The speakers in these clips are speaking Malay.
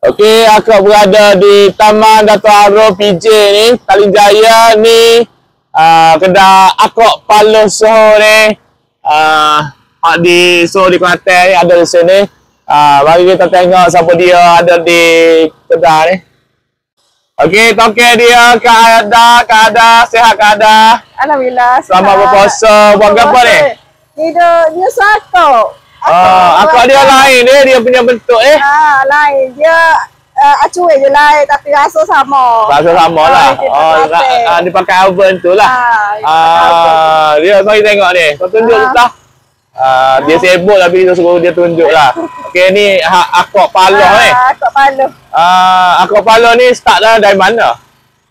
Okey, aku berada di Taman Dato' Harun PJ ni, Taling Jaya ni. Kedai Akok Palo Soho ni. Di Soho di Kelantan ni ada di sini. Mari kita tengok siapa dia ada di kedai ni. Okey, tokek dia Kak Ada, sihat Kak Ada? Alhamdulillah. Selamat berpuasa. Buat apa ni? Dia satu. Akak dia lain dia punya bentuk Lain. Dia acuai je lain tapi rasa sama. Rasa sama lah. Dia pakai oven tu lah. Dia mari tengok ni. Kau tunjuk tak? Dia sibuk tapi kita suruh dia tunjuk lah. Okey, ni Akok Palo ni. Akok Palo. Akok Palo ni start dari mana?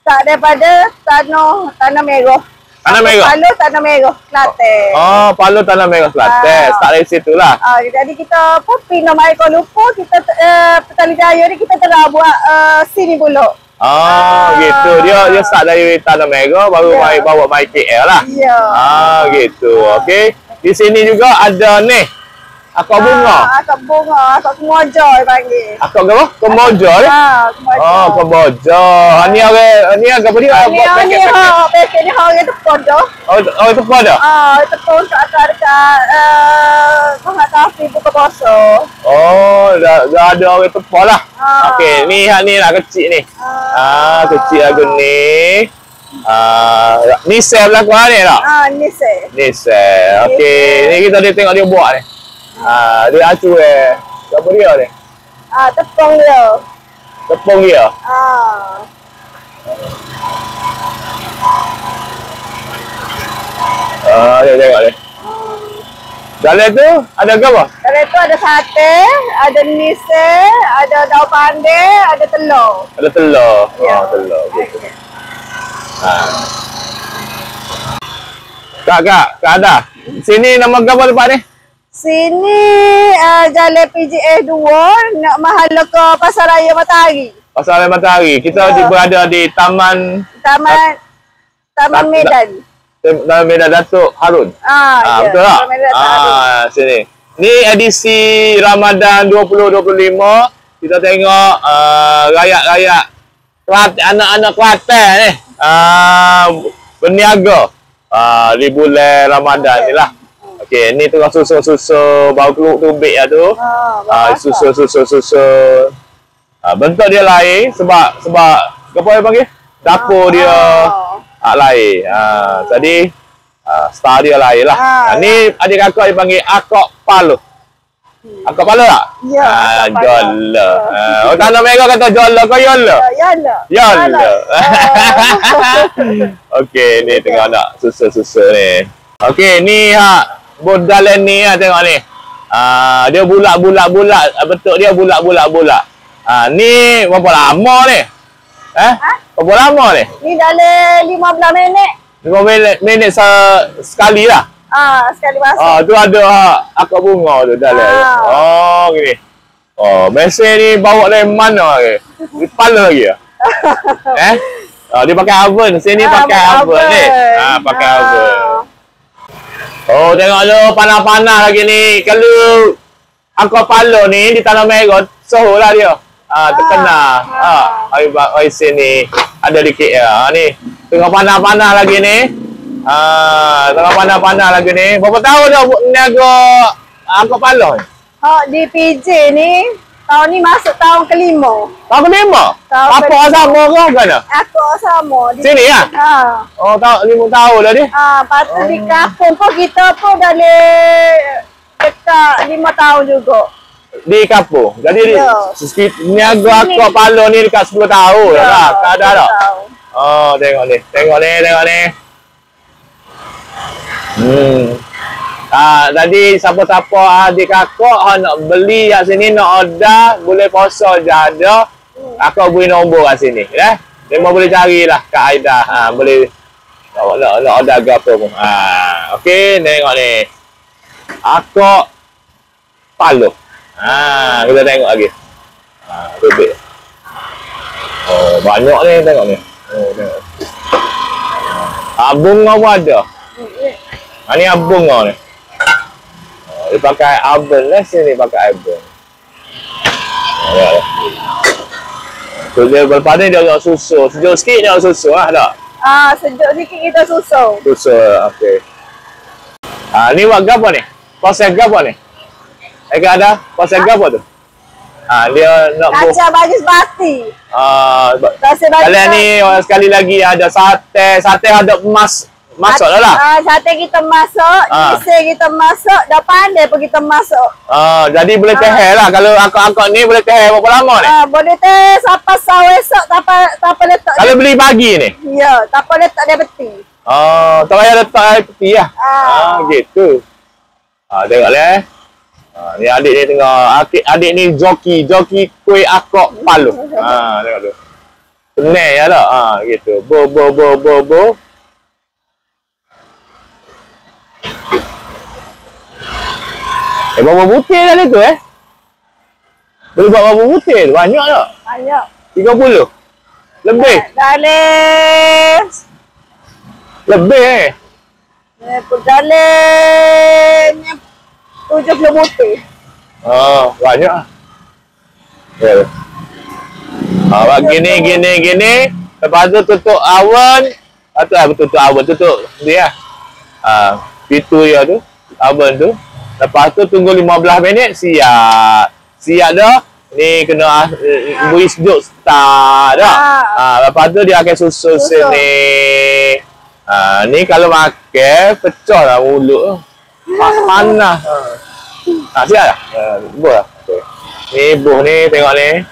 Start daripada Tanah Merah. Tanah Merah? Palo Tanah Merah, Kelantan. Palo Tanah Merah, Kelantan. Start dari situ lah. Jadi kita pindah mai Kuala Lumpur, kita Taling Jaya ni kita telah buat sini pula. Gitu. Dia start dari Tanah Merah baru bawa mai KL lah. Ya. Gitu. Okey. Di sini juga ada ni. Akok bunga. Akok bunga, akok kemoja panggil. Akok apa? Kemoja ni? Kemoja. Kemoja. Ni apa dia? Paket ni orang tepung dah. Oh, tepung dah? Tepung kat atas dekat Mahal Kafi buka puasa. Dah ada orang tepung lah. Okey, ni lah kecil ni. Kecil lagu ni. Ni sel belakang ni tak? Ni sel. Ni sel. Okey, ni kita tengok dia buat ni. Dia acu apa dia ni? Tepung dia. Tepung dia? Dia tengok ni. Dalam tu ada apa? Dalam tu ada sate, ada nise, ada daun pandai, ada telur. Ada telur. Ya. Telur gitu. Kak Ada. Sini nama apa tempat ni? Sini Jalan PGS 2 nak mahal ke Pasar Raya Matahari. Pasar Raya Matahari. Kita berada di Taman Medan. Taman Medan Dato' Harun. Betul tak? Sini. Ni edisi Ramadan 2025. Kita tengok rakyat-rakyat anak-anak Kelantan ni berniaga di bulan Ramadan ni lah. Okey, ni tengah susu baru keluar tubik lah tu. Susu. Bentuk dia lain sebab apa dia panggil? Dapur dia lain. Jadi style dia lain lah. Ni adik kakak dia panggil Akok Palo. Akok Palo tak? Ya. Jola. Tanah Merah kata jola kau yola? Yola. Okey, ni tengok nak susu ni. Okey, ni bodalan ni tengok ni. Dia bulat. Bentuk dia bulat. Ni berapa lama ni? Berapa lama ni? Ni dalam 15 minit. 15 minit sekali lah. Sekali masak. Tu ada akak bunga tu dalam. Gini. Mesin ni bawa dari mana ke? Di Palo lagi ya? Dia pakai oven. Sini pakai oven ni. Pakai oven. Tengok tu panah-panah lagi ni. Kalau Akok Palo ni di Tanah Merah, Soho lah dia. Terkenal. Hari sini ada di KL. Ni tengok panah-panah lagi ni. Tengok panah-panah lagi ni. Berapa tahun dah niaga Akok Palo ni? Di PJ ni tahun ni masuk tahun kelima. Tahun kelima? Apa sama ke kan? Akok sama. Sini lah? 5 tahun dah dia. Lepas tu di kampung pun kita pun dalam dekat 5 tahun juga. Di kampung? Jadi niaga Akok Palo ni dekat 10 tahun lah. Tak ada tak? Tengok ni. Tadi siapa-siapa adik kakak nak beli kat sini, nak order, boleh posa je ada. Kakak beri nombor kat sini. Dia boleh carilah Kak Aida. Boleh nak order ke apa pun. Okey, tengok ni. Akok Palo. Kita tengok lagi. Tubik. Banyak ni tengok ni. Tengok. Bunga pun ada. Ni bunga ni. Dia pakai oven lah sini pakai oven. So dia lepas ni dia nak susu. Sejuk sikit dia nak susu lah tak? Sejuk sikit kita susu. Susu, okey. Ni buat gapo ni? Proses gapo ni? Ada proses gapo tu? Dia nak Kacang bagus bati. kalian ni sekali lagi ada sate ada masuk dah lah. Sate kita masuk, isi kita masuk, dah pandai pun kita masuk. Jadi boleh teh lah. Kalau akak-akak ni boleh teh berapa lama ni? Boleh teh sampai sawah esok tak apa letak. Kalau beli pagi ni? Ya, tak apa letak dia peti. Tak payah letak air peti lah. Gitu. Tengok lah. Ni adik ni tengah, adik ni joki kuih akak Palu. Tengok tu. Senang ya tak? Gitu. Bo. Bawang putih tadi tu Boleh buat bawang putih tu, banyak tak? Banyak. 30? Lebih? Lebih Dalam 70 putih. Banyak lah. Ya. Buat gini. Lepas tu tutup awan. Tutup dia lah. Pintu dia tu, awan tu. Lepas tu tunggu 15 minit, siap dah. Ni kena beri sejuk start dah. Lepas tu dia akan susun sini. Ni kalau makan pecah lah mulut. Panas. Siap dah. Buh lah. Okay. Ni buh ni tengok ni.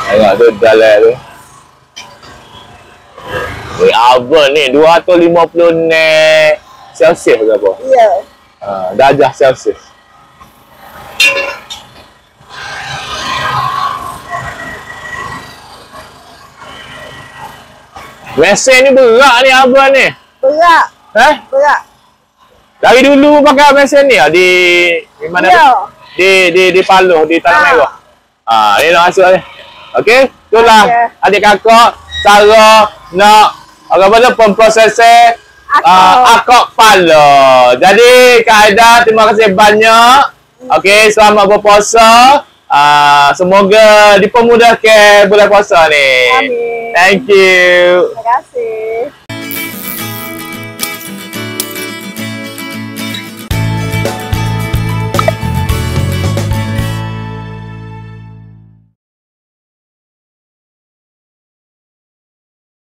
Tengok tu dalam tu. Ni oven ni 250 Celsius ke apa? Ya. Darjah Celsius. Mesin ni berat ni oven ni. Berat. Berat. Dari dulu pakai mesin ni di mana tu? Di Paluh, di Tanah Merah. Ni nak masuk ni. Okey, itulah adik kakak cara nak pemprosesor akak Paluh. Jadi Kak Aida, terima kasih banyak. Okey, selamat berpuasa. Semoga dipermudahkan bulan puasa ni. Amin. Thank you. Terima kasih.